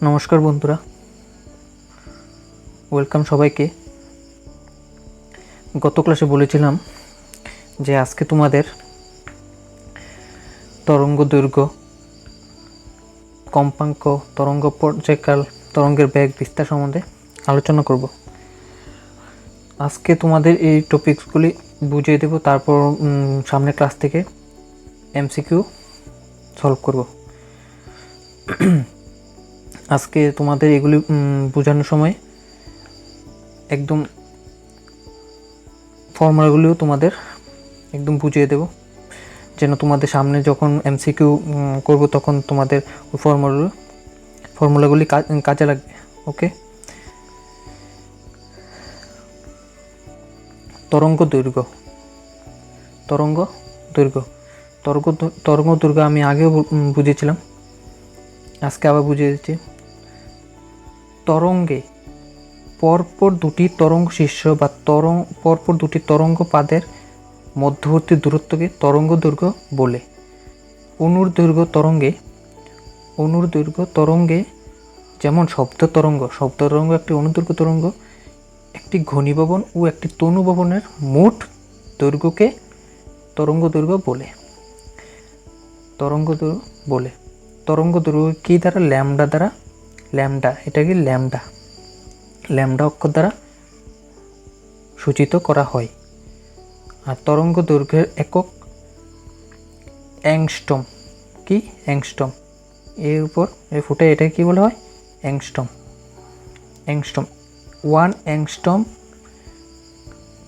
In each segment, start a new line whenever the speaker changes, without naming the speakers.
নমস্কার বন্ধুরা, ওয়েলকাম সবাইকে। গত ক্লাসে বলেছিলাম যে আজকে তোমাদের তরঙ্গ দৈর্ঘ্য, কম্পাঙ্ক, তরঙ্গ পর্যায়কাল, তরঙ্গের বেগ বিস্তার সম্বন্ধে আলোচনা করব। আজকে তোমাদের এই টপিকসগুলি বুঝিয়ে দেব, তারপর সামনের ক্লাস থেকে এমসিকিউ সলভ করব। আজকে তোমাদের এগুলি বোঝানোর সময় একদম ফর্মুলাগুলিও তোমাদের একদম বুঝিয়ে দেব, যেন তোমাদের সামনে যখন এমসিকিউ করব তখন তোমাদের ওই ফর্মুলাগুলি কাজে লাগবে। ওকে, তরঙ্গ দৈর্ঘ্য। তরঙ্গ দৈর্ঘ্য আমি আগেও বুঝিয়েছিলাম, আজকে আবার বুঝিয়ে দিচ্ছি। তরঙ্গে পরপর দুটি তরঙ্গ শীর্ষ বা পরপর দুটি তরঙ্গ পাদের মধ্যবর্তী দূরত্বকে তরঙ্গ দৈর্ঘ্য বলে। অনুর দৈর্ঘ্য তরঙ্গে যেমন শব্দ তরঙ্গ একটি অনুদৈর্ঘ্য তরঙ্গ, একটি ঘনীভবন ও একটি তনুভবনের মোট দৈর্ঘ্যকে তরঙ্গ দৈর্ঘ্য বলে। তরঙ্গ দৈর্ঘ্য কি দ্বারা? ল্যামডা, এটাকে ল্যামডা অক্ষর দ্বারা সূচিত করা হয়। আর তরঙ্গ দৈর্ঘ্যের একক অ্যাংস্ট্রম। কি অ্যাংস্ট্রম? এর উপর ফুটে এটাকে কি বলা হয়? Angstrom. 1 angstrom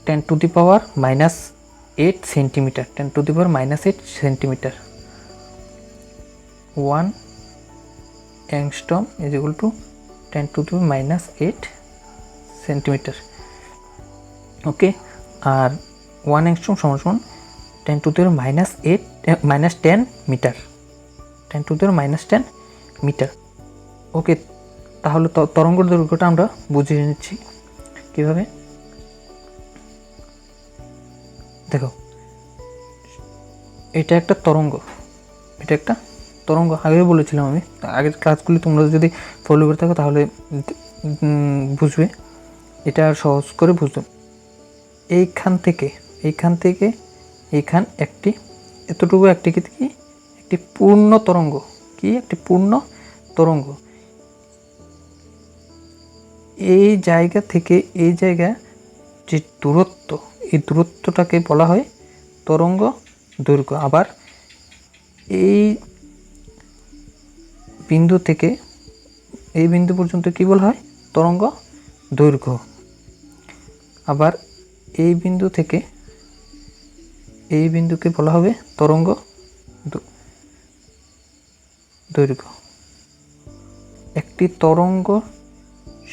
10⁻⁻8 centimetre. 10⁻⁸ centimetre. 1 angstrom is equal to 10⁻⁸ centimetre. Okay, আর 1 অ্যাংস্ট্রম সমান 10⁻⁻10 মিটার। 10⁻⁻10 মিটার। ওকে, তাহলে তরঙ্গ দৈর্ঘ্যটা আমরা বুঝিয়ে নিচ্ছি কীভাবে। দেখো, এটা একটা তরঙ্গ, আগেও বলেছিলাম আমি, আগের ক্লাসগুলি তোমরা যদি ফলো করে থাকো তাহলে বুঝবে, এটা আর সহজ করে বুঝবে। এইখান থেকে এইখান একটি এতটুকু একটি পূর্ণ তরঙ্গ। একটি পূর্ণ তরঙ্গ। এই জায়গা থেকে এই জায়গা যে দূরত্ব, এই দূরত্বটাকে বলা হয় তরঙ্গ দৈর্ঘ্য। আবার এই বিন্দু থেকে এই বিন্দু পর্যন্ত কি বলা হয়? তরঙ্গ দৈর্ঘ্য। আবার এই বিন্দু থেকে এই বিন্দুকে বলা হবে তরঙ্গ দৈর্ঘ্য। একটি তরঙ্গ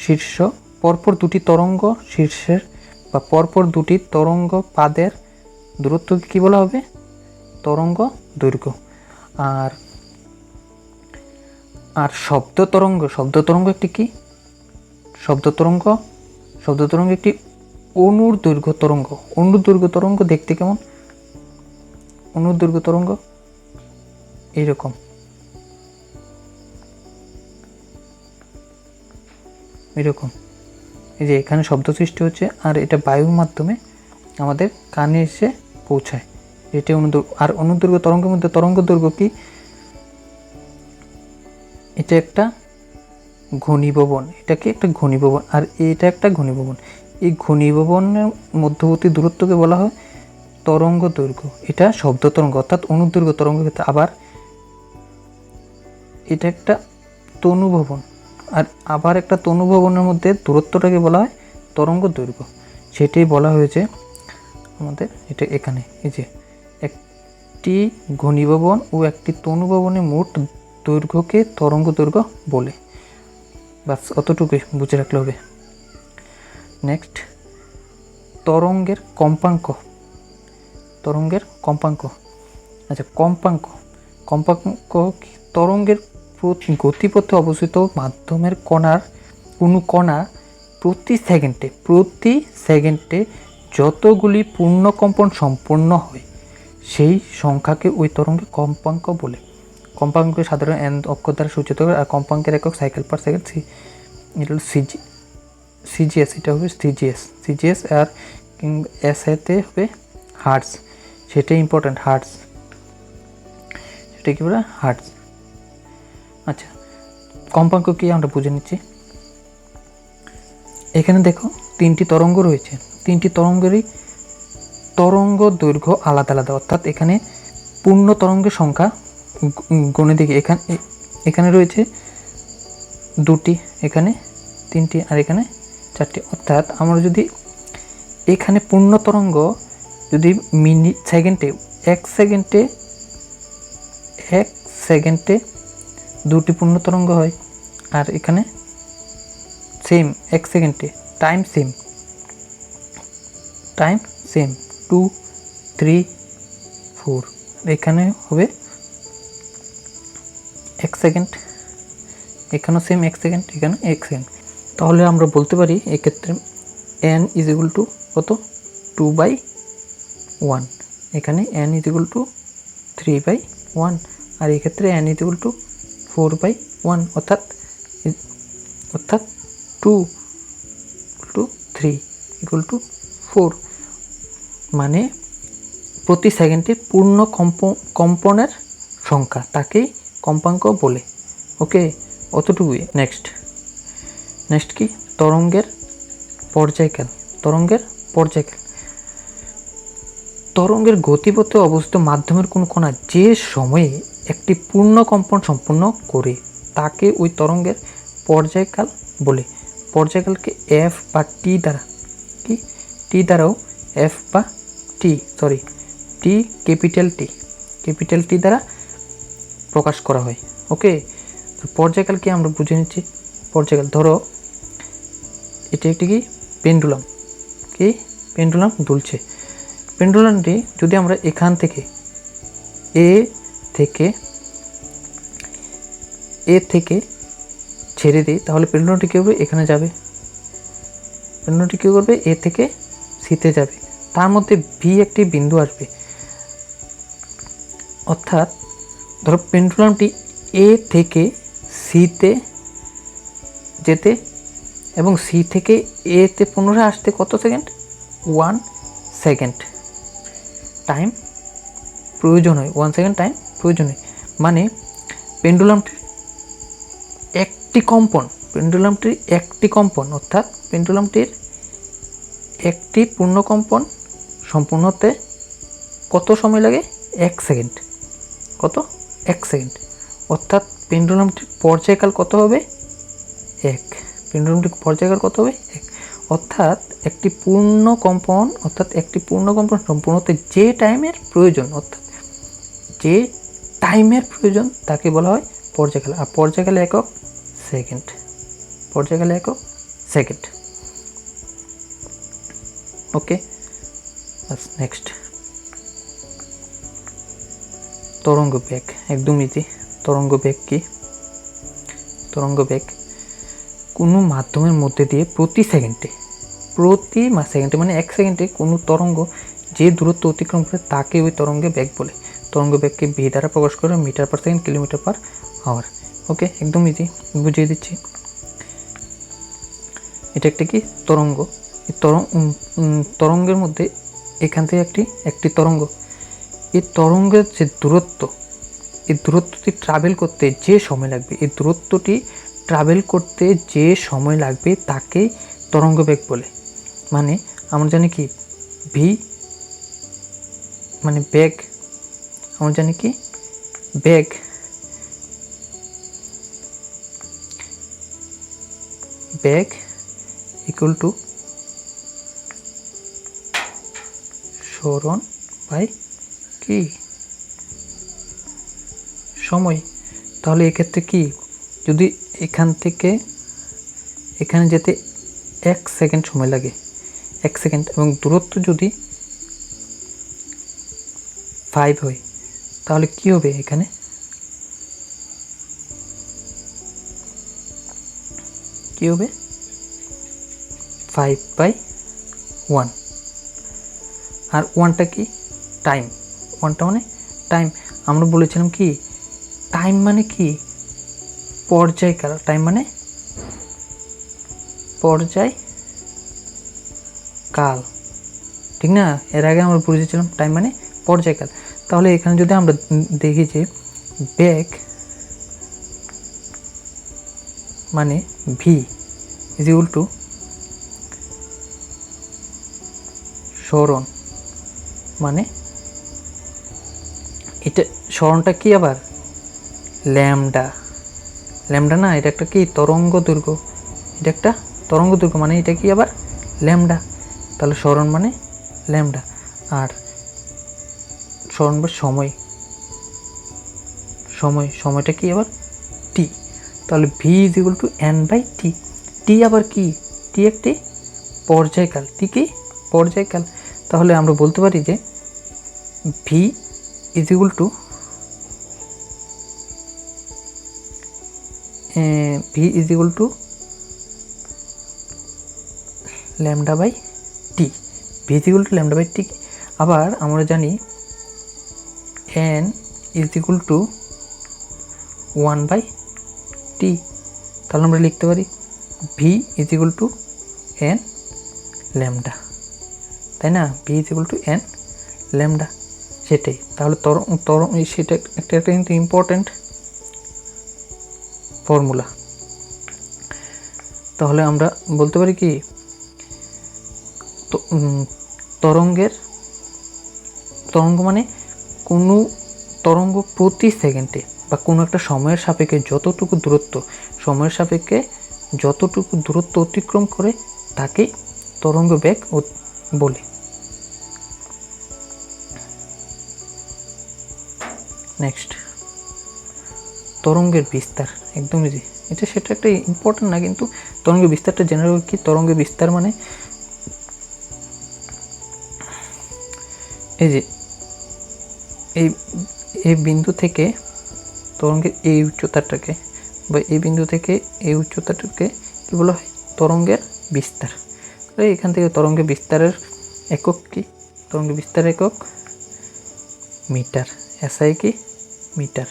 শীর্ষ, পরপর দুটি তরঙ্গ শীর্ষের বা পরপর দুটি তরঙ্গ পাদের দূরত্বকে কি বলা হবে? তরঙ্গ দৈর্ঘ্য। আর শব্দ তরঙ্গ একটি কি? শব্দ তরঙ্গ একটি অনুর দৈর্ঘ্য তরঙ্গ। দেখতে কেমন? অনুর দৈর্ঘ্য তরঙ্গ এইরকম। এই যে এখানে শব্দ সৃষ্টি হচ্ছে, আর এটা বায়ুর মাধ্যমে আমাদের কানে এসে পৌঁছায়। এটা আর অনুদৈর্ঘ্য তরঙ্গের মধ্যে তরঙ্গ দৈর্ঘ্য কি? এটা একটা ঘনীভবন। এটাকে একটা ঘনীভবন, আর এটা একটা ঘনীভবন। এই ঘনীভবনের মধ্যবর্তী দূরত্বকে বলা হয় তরঙ্গ দৈর্ঘ্য। এটা শব্দ তরঙ্গ অর্থাৎ অনুদৈর্ঘ্য তরঙ্গের ক্ষেত্রে। আবার এটা একটা তনুভবন, আর আবার একটা তনুভবনের মধ্যে দূরত্বটাকে বলা হয় তরঙ্গ দৈর্ঘ্য। সেটাই বলা হয়েছে আমাদের এটা এখানে। এই যে একটি ঘনীভবন ও একটি তনুভবনের মোট দৈর্ঘ্যকে তরঙ্গ দৈর্ঘ্য বলে। বাস অতটুকুই বুঝে রাখলে হবে। নেক্সট, তরঙ্গের কম্পাঙ্ক। আচ্ছা, কম্পাঙ্ক তরঙ্গের গতিপথে অবস্থিত মাধ্যমের কোনো কণা প্রতি সেকেন্ডে যতগুলি পূর্ণকম্পন সম্পন্ন হয় সেই সংখ্যাকে ওই তরঙ্গের কম্পাঙ্ক বলে। কম্পাঙ্ককে সাধারণ n অক্ষর দ্বারা সূচিত করে, আর কম্পাঙ্কের একক সাইকেল পার সেকেন্ড। এটা হলো সিজিএস, এটা হবে সিজিএস আর এসএতে হবে হার্টস, সেটাই ইম্পর্ট্যান্ট, হার্টস, সেটা কি বলে হার্টস। আচ্ছা, কম্পাঙ্ক কি আমরা বুঝে নিচ্ছি। এখানে দেখো 3টি তরঙ্গ রয়েছে, 3টি তরঙ্গেরই তরঙ্গ দৈর্ঘ্য আলাদা আলাদা, অর্থাৎ এখানে পূর্ণ তরঙ্গের সংখ্যা গণে দিকে এখানে রয়েছে 2টি, এখানে 3টি, আর এখানে 4টি। অর্থাৎ আমরা যদি এখানে পূর্ণ তরঙ্গ যদি সেকেন্ডে 1 সেকেন্ডে 2টি পূর্ণ তরঙ্গ হয়, আর এখানে সেম 1 সেকেন্ডে টাইম সেম 2, 3, 4, এখানে হবে 1 সেকেন্ড, এখানেও সেম 1 সেকেন্ড, এখানে 1 সেকেন্ড। তাহলে আমরা বলতে পারি এক্ষেত্রে n ইজ ইকুয়াল টু কত, 2/1, এখানে n ইজ ইকুয়াল টু 3/1, আর এক্ষেত্রে n ইজ ইকুয়াল টু 4/1, অর্থাৎ 2 = 3 = 4, মানে প্রতি সেকেন্ডে পূর্ণ কম্পনের সংখ্যা, তাকেই কম্পাঙ্ক বলে। ওকে, অতটুকুই। নেক্সট কি, তরঙ্গের পর্যায়কাল। তরঙ্গের গতিপথে অবস্থিত মাধ্যমের কোন কণা যে সময়ে একটি পূর্ণ কম্পন সম্পন্ন করে তাকে ওই তরঙ্গের পর্যায়কাল বলে। পর্যায়কালকে এফ বা টি দ্বারা ক্যাপিটাল টি দ্বারা প্রকাশ করা হয়। ওকে, পর্যায়কালকে আমরা বুঝে নিচ্ছি। পর্যায়কাল, ধরো এটি একটি কি পেন্ডুলাম দুলছে। পেন্ডুলামটি যদি আমরা এখান থেকে এ থেকে ছেড়ে দিই, তাহলে পেন্ডুলামটি কী হবে, এখানে যাবে। পেন্ডুলামটি কী করবে, এ থেকে সিতে যাবে, তার মধ্যে ভি একটি বিন্দু আসবে। অর্থাৎ ধরো পেন্ডুলামটি এ থেকে সিতে যেতে এবং সি থেকে এতে পুনরায় আসতে কত সেকেন্ড, 1 সেকেন্ড টাইম প্রয়োজন হয়, 1 সেকেন্ড টাইম প্রয়োজন হয়। মানে পেন্ডুলামটির একটি কম্পন, অর্থাৎ পেন্ডুলামটির একটি পূর্ণ কম্পন সম্পূর্ণ হতে কত সময় লাগে, 1 সেকেন্ড। কত, 1 সেকেন্ড। অর্থাৎ পেন্ডুলামটির পর্যায়কাল কত হবে, 1। পেন্ডুলামটির পর্যায়কাল কত হবে, 1। অর্থাৎ একটি পূর্ণ কম্পন সম্পূর্ণ হতে যে টাইমের প্রয়োজন, তাকে বলা হয় পর্যায়কাল। আর পর্যায়কাল একক সেকেন্ড। ওকে, নেক্সট তরঙ্গ বেগ, একদম ইজি। তরঙ্গ বেগ কি, কোনো মাধ্যমের মধ্যে দিয়ে প্রতি সেকেন্ডে মানে 1 সেকেন্ডে কোনো তরঙ্গ যে দূরত্ব অতিক্রম করে তাকে ওই তরঙ্গের বেগ বলে। তরঙ্গ বেগকে ভি দ্বারা প্রকাশ করে, metre per second, kilometre per hour. Okay, একদম ইজি, বুঝিয়ে দিচ্ছি। এটা একটা কি তরঙ্গ, এই তরঙ্গের মধ্যে এখান থেকে একটি তরঙ্গ, এই তরঙ্গের যে দূরত্বটি ট্রাভেল করতে যে সময় লাগবে তাকেই তরঙ্গ বেগ বলে। মানে আমরা জানি কি ভি মানে বেগ, আমরা জানি কি বেগ ইকুয়াল টু সরণ বাই কি সময়। তাহলে এক্ষেত্রে কি, যদি এখান থেকে এখানে যেতে 1 সেকেন্ড সময় লাগে, 1 সেকেন্ড, এবং দূরত্ব যদি 5 হয়, তাহলে কি হবে, এখানে কি হবে, 5/1। আর 1টা কি টাইম, 1টা মানে টাইম। আমরা বলেছিলাম কি টাইম মানে কি? পর্যায়কাল। টাইম মানে পর্যায়কাল, ঠিক না? এর আগে আমরা বুঝেছিলাম টাইম মানে পর্যায়কাল। তাহলে এখানে যদি আমরা দেখি যে বেগ মানে ভি ইজ ইকুয়াল টু সরণ, মানে এটা সরণটা কি আবার? ল্যামডা। ল্যামডা না, এটা একটা কি তরঙ্গ দৈর্ঘ্য, এটা একটা তরঙ্গ দৈর্ঘ্য, মানে এটা কি আবার? ল্যামডা। তাহলে সরণ মানে ল্যামডা। আর সরণ বা সময়টা কি আবার? টি। তাহলে V is equal to N by T. T আবার কি? টি একটি পর্যায়কাল। টি কি? পর্যায়কাল। তাহলে আমরা বলতে পারি যে V is equal to lambda by T. V is equal to lambda by T. আবার আমরা জানি N is equal to 1 by T. তাহলে আমরা লিখতে পারি V is equal to N lambda, তাই না? V is equal to N lambda, সেটাই। তাহলে সেটা একটা কিন্তু ইম্পর্ট্যান্ট ফর্মুলা। তাহলে আমরা বলতে পারি কি, তরঙ্গ মানে কোনো তরঙ্গ প্রতি সেকেন্ডে বা কোনো একটা সময়ের সাপেক্ষে যতটুকু দূরত্ব অতিক্রম করে তাকেই তরঙ্গ বেগ বলে। নেক্সট, তরঙ্গের বিস্তার। একদম ইজি, সেটা একটা ইম্পর্টেন্ট না, কিন্তু তরঙ্গের বিস্তারটা জেনারেল কি? তরঙ্গের বিস্তার মানে এই যে এই বিন্দু থেকে তরঙ্গের এই উচ্চতাটাকে, বা এই বিন্দু থেকে এই উচ্চতাটাকে কি বলা হয়? তরঙ্গের বিস্তার। এখান থেকে তরঙ্গের বিস্তারের একক কি? তরঙ্গের বিস্তার একক মিটার। এসআই কি? মিটার।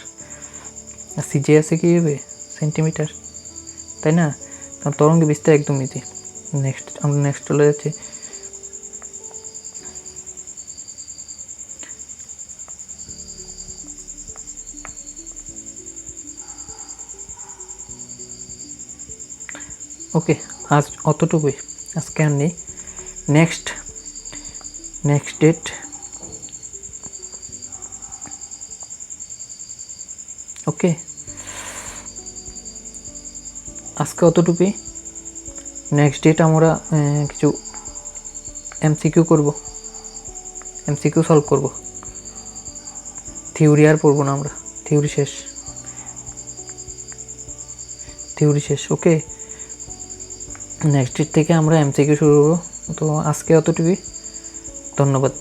আর সিজে আছে কি হবে? সেন্টিমিটার, তাই না? তরঙ্গের বিস্তার একদম ইজি। আমরা নেক্সট চলে যাচ্ছি। ওকে, আজ অতটুকুই, আজকে আর নেই। Next date. ওকে, আজকে অতটুকুই। নেক্সট ডেট আমরা কিছু এমসিকিউ সলভ করব। থিওরি আর পড়বো না আমরা, থিওরি শেষ। ওকে, নেক্সট ডেট থেকে আমরা এমসিকিউ শুরু করবো। তো আজকে অতটুকুই, ধন্যবাদ।